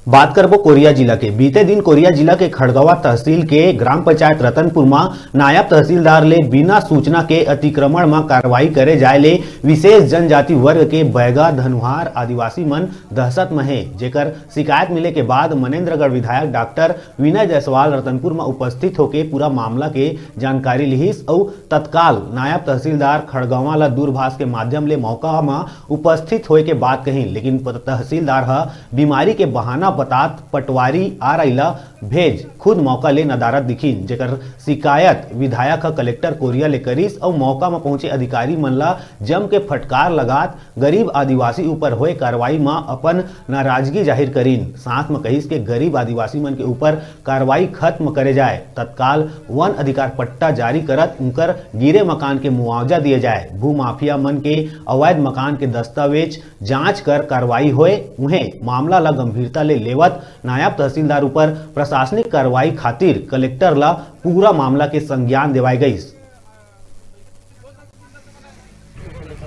बात करबो कोरिया जिला के। बीते दिन कोरिया जिला के खड़गवा तहसील के ग्राम पंचायत रतनपुर में नायब तहसीलदार ले बिना सूचना के अतिक्रमण में कार्रवाई करे जाए ले विशेष जनजाति वर्ग के बैगा धनुहार आदिवासी मन दहशत में है, जेकर शिकायत मिले के बाद मनेन्द्रगढ़ विधायक डॉक्टर विनय जायसवाल रतनपुर में उपस्थित होकर पूरा मामला के जानकारी लिहिस और तत्काल नायब तहसीलदार खड़गवा ला दूरभाष के माध्यम ले मौका में उपस्थित होए के बात कही, लेकिन तहसीलदार बीमारी के बहाना बतात पटवारी आ रहीला भेज खुद मौका ले नदारत दिखीन, जेकर शिकायत विधायक कलेक्टर कोरिया ले करीस और मौका में पहुंचे अधिकारी मन ला जम के फटकार लगात गरीब आदिवासी ऊपर होए कार्रवाई में अपन नाराजगी जाहिर करीन। साथ में कहिस के गरीब आदिवासी मन के ऊपर कार्रवाई खत्म करे जाए, तत्काल वन अधिकार पट्टा जारी करत उनकर गिरे मकान के मुआवजा दिए जाए, भू माफिया मन के अवैध मकान के दस्तावेज जांच कर कार्रवाई होए, उन्हें मामला ला गंभीरता ले लेवत नायब तहसीलदार ऊपर प्रशासनिक कार्रवाई खातिर कलेक्टर ला पूरा मामला के संज्ञान दिवाई गई।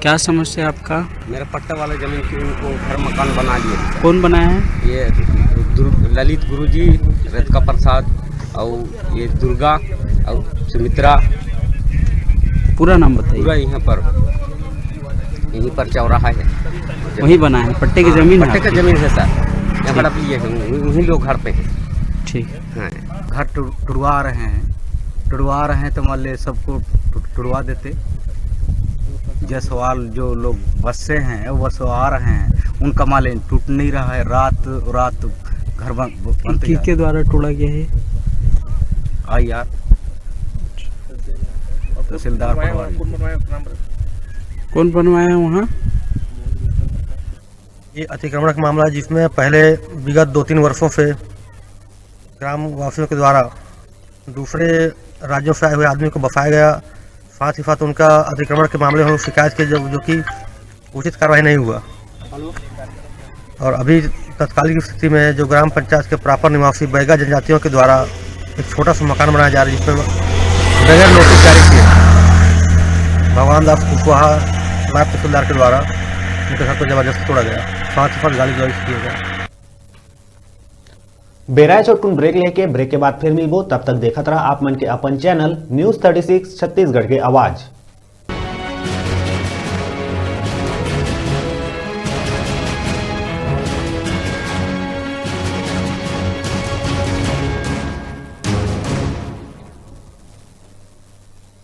क्या समस्या आपका? मेरा पट्टा वाला जमीन की उनको घर मकान बना लिए। कौन बनाया है? ये ललित गुरुजी, रतका प्रसाद और ये दुर्गा और सुमित्रा। पूरा नाम बताइए। पूरा यहीं पर चौराहा है, वही बना है, पट्टे की जमीन है? पट्टे का जमीन है सर, यहाँ पर आप लिए हैं, वहीं लोग घर पे हैं। ठीक हाँ, घर टुड़वा रहे हैं तो मान ले सबको टुड़वा देते। जयसवाल जो लोग बसे हैं वो बसवा रहे हैं, उनका मान ले टूट नहीं रहा है। रात घर बनते किसके द्वारा तोड़ा गया है? आई यार तहसीलदार कौन बनवाया वहाँ? ये अतिक्रमण का मामला जिसमें पहले विगत 2-3 वर्षों से ग्राम वासियों के द्वारा दूसरे राज्यों से आए हुए आदमी को बसाया गया, साथ ही साथ उनका अतिक्रमण के मामले में शिकायत की जो कि उचित कार्रवाई नहीं हुआ। और अभी तत्कालिक स्थिति में जो ग्राम पंचायत के प्रॉपर निवासी बैगा जनजातियों के द्वारा एक छोटा सा मकान बनाया जा रहा है, जिसमें बगैर नोटिस जारी किए भगवान दास कुशवाहा नायब तहसीलदार के द्वारा उनके घर को जबरदस्ती तोड़ा गया, साथ ही साथ गाली गलौज किया गया। बेराय छोटकुन ब्रेक लेके ब्रेक के बाद फिर मिलबो, तब तक देखत रहा आप मन के अपन चैनल न्यूज़ 36 छत्तीसगढ़ के आवाज।